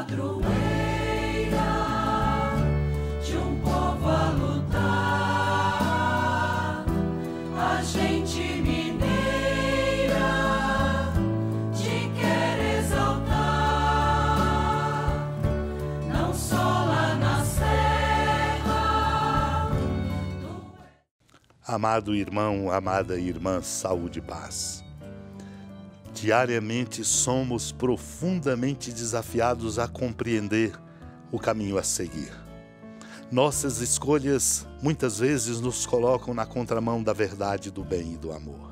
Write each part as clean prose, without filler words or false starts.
padroeira de um povo a lutar, a gente mineira te quer exaltar, não só lá na serra. Amado irmão, amada irmã, saúde e paz. Diariamente somos profundamente desafiados a compreender o caminho a seguir. Nossas escolhas muitas vezes nos colocam na contramão da verdade, do bem e do amor.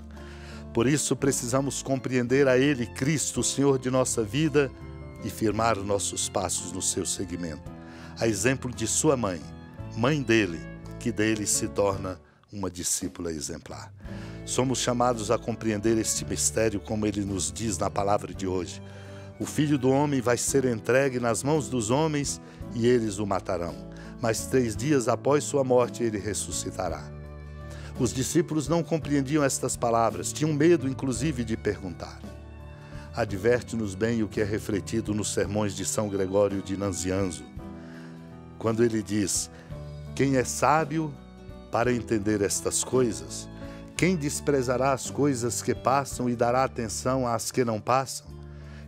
Por isso precisamos compreender a Ele, Cristo, o Senhor de nossa vida, e firmar nossos passos no seu seguimento. A exemplo de sua mãe, mãe dele, que dele se torna uma discípula exemplar. Somos chamados a compreender este mistério como ele nos diz na palavra de hoje. O Filho do Homem vai ser entregue nas mãos dos homens e eles o matarão. Mas 3 dias após sua morte ele ressuscitará. Os discípulos não compreendiam estas palavras, tinham medo inclusive de perguntar. Adverte-nos bem o que é refletido nos sermões de São Gregório de Nazianzo, quando ele diz: quem é sábio para entender estas coisas? Quem desprezará as coisas que passam e dará atenção às que não passam?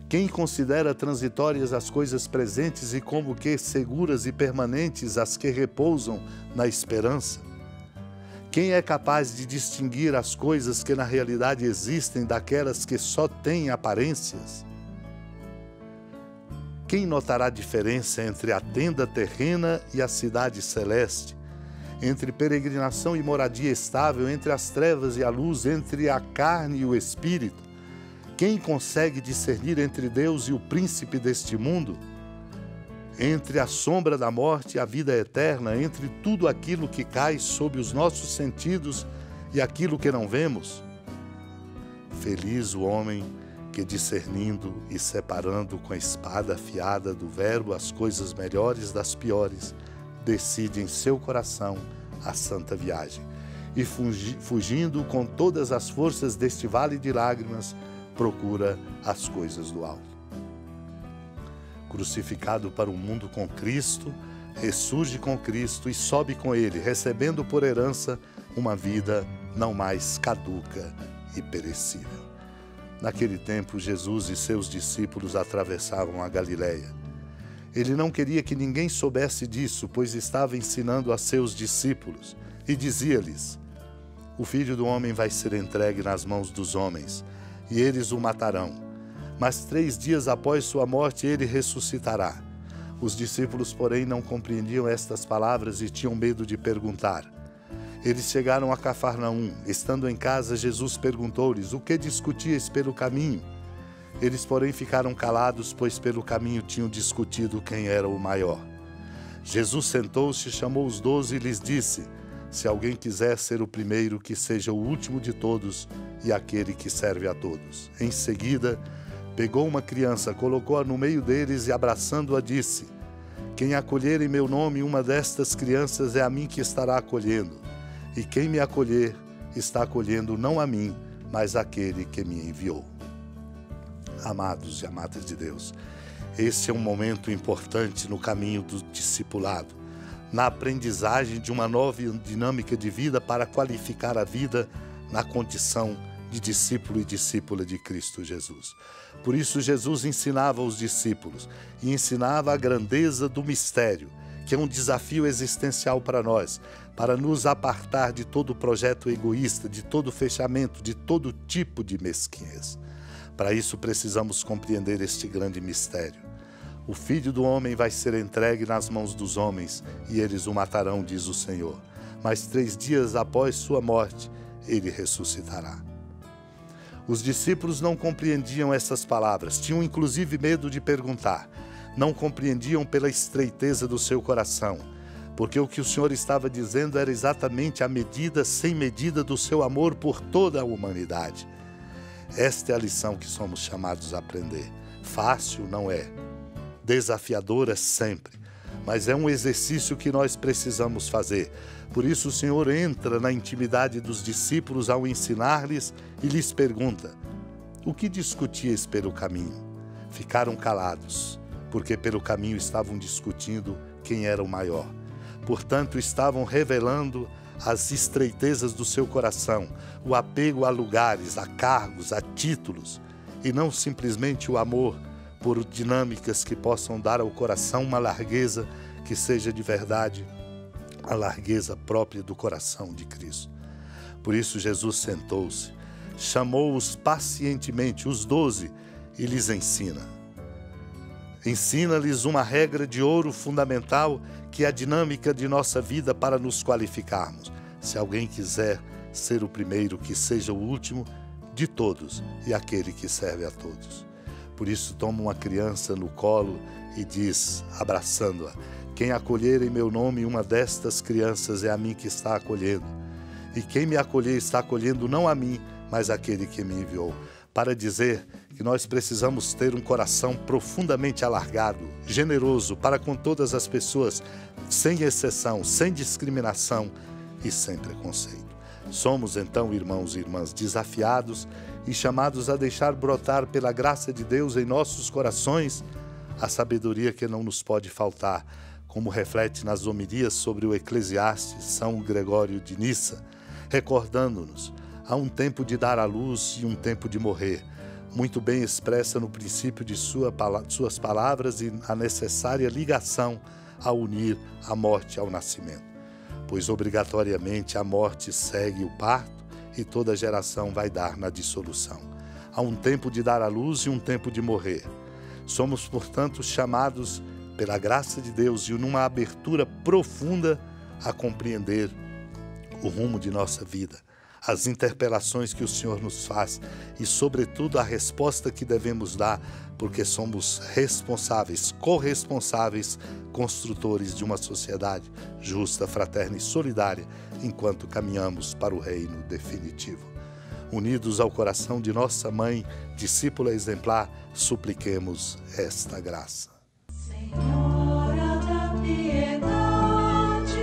Quem considera transitórias as coisas presentes e como que seguras e permanentes as que repousam na esperança? Quem é capaz de distinguir as coisas que na realidade existem daquelas que só têm aparências? Quem notará a diferença entre a tenda terrena e a cidade celeste? Entre peregrinação e moradia estável, entre as trevas e a luz, entre a carne e o espírito? Quem consegue discernir entre Deus e o príncipe deste mundo? Entre a sombra da morte e a vida eterna, entre tudo aquilo que cai sob os nossos sentidos e aquilo que não vemos? Feliz o homem que, discernindo e separando com a espada afiada do verbo as coisas melhores das piores, decide em seu coração a santa viagem e, fugindo com todas as forças deste vale de lágrimas, procura as coisas do alto. Crucificado para o mundo com Cristo, ressurge com Cristo e sobe com Ele, recebendo por herança uma vida não mais caduca e perecível. Naquele tempo, Jesus e seus discípulos atravessavam a Galileia. Ele não queria que ninguém soubesse disso, pois estava ensinando a seus discípulos e dizia-lhes: o Filho do Homem vai ser entregue nas mãos dos homens e eles o matarão. Mas 3 dias após sua morte ele ressuscitará. Os discípulos, porém, não compreendiam estas palavras e tinham medo de perguntar. Eles chegaram a Cafarnaum. Estando em casa, Jesus perguntou-lhes: o que discutíeis pelo caminho? Eles, porém, ficaram calados, pois pelo caminho tinham discutido quem era o maior. Jesus sentou-se, chamou os 12 e lhes disse: se alguém quiser ser o primeiro, que seja o último de todos e aquele que serve a todos. Em seguida, pegou uma criança, colocou-a no meio deles e, abraçando-a, disse: quem acolher em meu nome uma destas crianças é a mim que estará acolhendo. E quem me acolher está acolhendo não a mim, mas aquele que me enviou. Amados e amadas de Deus, esse é um momento importante no caminho do discipulado, na aprendizagem de uma nova dinâmica de vida para qualificar a vida na condição de discípulo e discípula de Cristo Jesus. Por isso Jesus ensinava aos discípulos e ensinava a grandeza do mistério, que é um desafio existencial para nós, para nos apartar de todo projeto egoísta, de todo fechamento, de todo tipo de mesquinhez. Para isso precisamos compreender este grande mistério. O Filho do Homem vai ser entregue nas mãos dos homens e eles o matarão, diz o Senhor. Mas 3 dias após sua morte, ele ressuscitará. Os discípulos não compreendiam essas palavras, tinham inclusive medo de perguntar. Não compreendiam pela estreiteza do seu coração, porque o que o Senhor estava dizendo era exatamente a medida sem medida do seu amor por toda a humanidade. Esta é a lição que somos chamados a aprender. Fácil não é, desafiadora sempre, mas é um exercício que nós precisamos fazer. Por isso o Senhor entra na intimidade dos discípulos ao ensinar-lhes e lhes pergunta: o que discutíeis pelo caminho? Ficaram calados, porque pelo caminho estavam discutindo quem era o maior. Portanto, estavam revelando as estreitezas do seu coração, o apego a lugares, a cargos, a títulos, e não simplesmente o amor por dinâmicas que possam dar ao coração uma largueza que seja de verdade a largueza própria do coração de Cristo. Por isso Jesus sentou-se, chamou-os pacientemente, os 12, e lhes ensina. Ensina-lhes uma regra de ouro fundamental que é a dinâmica de nossa vida para nos qualificarmos. Se alguém quiser ser o primeiro, que seja o último de todos e aquele que serve a todos. Por isso toma uma criança no colo e diz, abraçando-a: quem acolher em meu nome uma destas crianças é a mim que está acolhendo. E quem me acolher está acolhendo não a mim, mas aquele que me enviou. Para dizer que nós precisamos ter um coração profundamente alargado, generoso para com todas as pessoas, sem exceção, sem discriminação e sem preconceito. Somos então, irmãos e irmãs, desafiados e chamados a deixar brotar pela graça de Deus em nossos corações a sabedoria que não nos pode faltar, como reflete nas homilias sobre o Eclesiastes São Gregório de Nissa, recordando-nos: há um tempo de dar à luz e um tempo de morrer, muito bem expressa no princípio de suas palavras e a necessária ligação a unir a morte ao nascimento. Pois obrigatoriamente a morte segue o parto e toda geração vai dar na dissolução. Há um tempo de dar à luz e um tempo de morrer. Somos, portanto, chamados pela graça de Deus e numa abertura profunda a compreender o rumo de nossa vida, as interpelações que o Senhor nos faz e, sobretudo, a resposta que devemos dar, porque somos responsáveis, corresponsáveis, construtores de uma sociedade justa, fraterna e solidária, enquanto caminhamos para o reino definitivo. Unidos ao coração de nossa mãe, discípula exemplar, supliquemos esta graça. Senhora da piedade,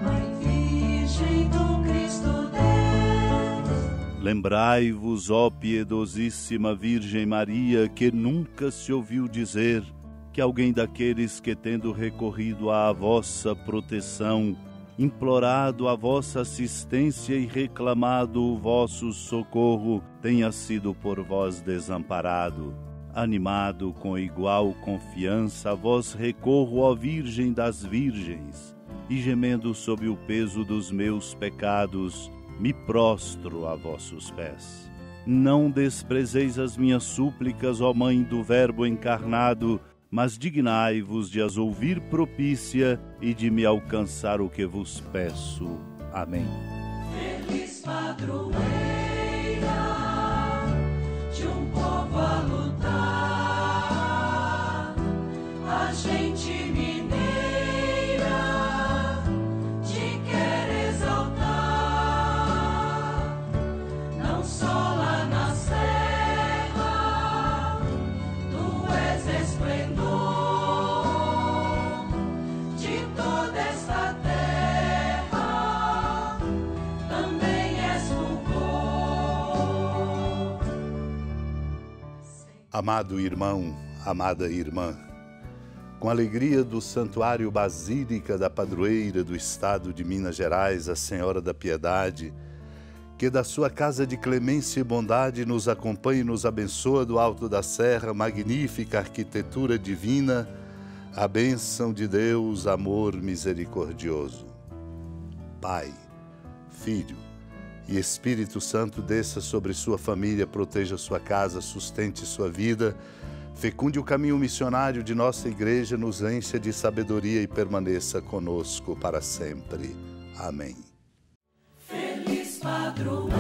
Mãe Virgem do Cristo Deus. Lembrai-vos, ó piedosíssima Virgem Maria, que nunca se ouviu dizer que alguém daqueles que, tendo recorrido à vossa proteção, implorado a vossa assistência e reclamado o vosso socorro, tenha sido por vós desamparado. Animado com igual confiança, a vós recorro, ó Virgem das Virgens, e gemendo sob o peso dos meus pecados, me prostro a vossos pés. Não desprezeis as minhas súplicas, ó Mãe do Verbo encarnado, mas dignai-vos de as ouvir propícia e de me alcançar o que vos peço. Amém. Feliz padroeira de um povo a lutar, a gente mineira te quer exaltar, não só lá na serra, tu és esplendor de toda esta terra, também és fulgor. Amado irmão, amada irmã, com a alegria do Santuário Basílica da Padroeira do Estado de Minas Gerais, a Senhora da Piedade, que da sua casa de clemência e bondade nos acompanhe e nos abençoa do alto da serra, magnífica arquitetura divina, a bênção de Deus, amor misericordioso. Pai, Filho e Espírito Santo desça sobre sua família, proteja sua casa, sustente sua vida, fecunde o caminho missionário de nossa igreja, nos encha de sabedoria e permaneça conosco para sempre. Amém. Feliz padroeira